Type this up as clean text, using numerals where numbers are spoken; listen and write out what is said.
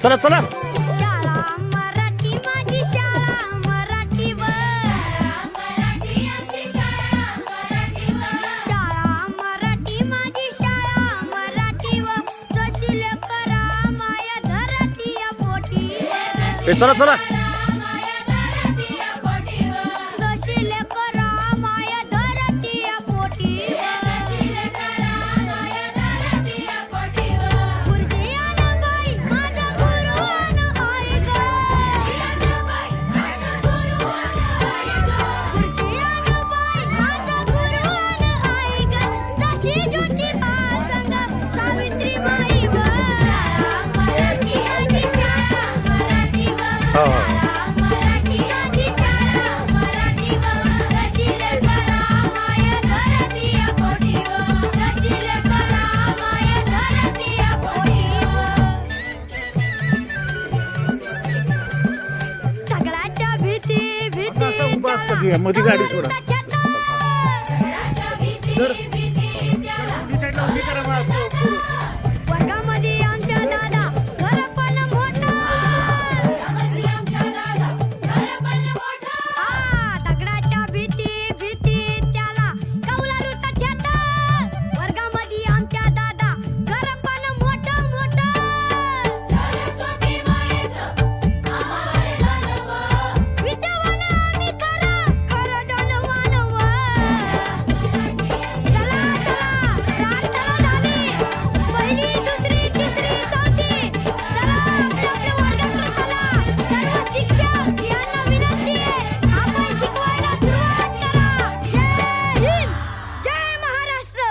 चला चला. शाळा मराठी माझी शाळा मराठीवर. शाळा मराठी माझी शाळा मराठीवर. जशी लेकरा माया धरती या पोटी. ए चला चला. जशी लेकरा माया धरती या पोटी. गुरुजी आणि बाई माझा गुरु आणि आई गं. गुरुजी आणि बाई माझा गुरु आणि आई गं. जशी ज्योतिबा संग सावित्रीबाई वर. शाळा मराठी माझी शाळा मराठीवर. हा. शाळा मराठी माझी शाळा मराठीवर. जशी लेकरा माया धरती या पोटीवर. जशी लेकरा माया धरती या पोटीवर. सगळ्याच्या भीती भीती आता उभा असतं की, मध्ये गाडी सोडा. वर्गामध्ये आमच्या दादा घर पण मोठं. दगडाच्या भीती भीती त्याला कौलारूचा छटा. वर्गामध्ये आमच्या दादा घर पण मोठं मोठं. विद्यावान आम्ही खरं खरं धनवान वर. चला चला प्रार्थना झाली. पहिली दुसरी तिसरी चौथी. चला आपल्या वर्गाकडे चला. सर्व शिक्षक यांना विनंती आहे, आपण शिकवायला सुरुवात करा. जय हिंद, जय महाराष्ट्र.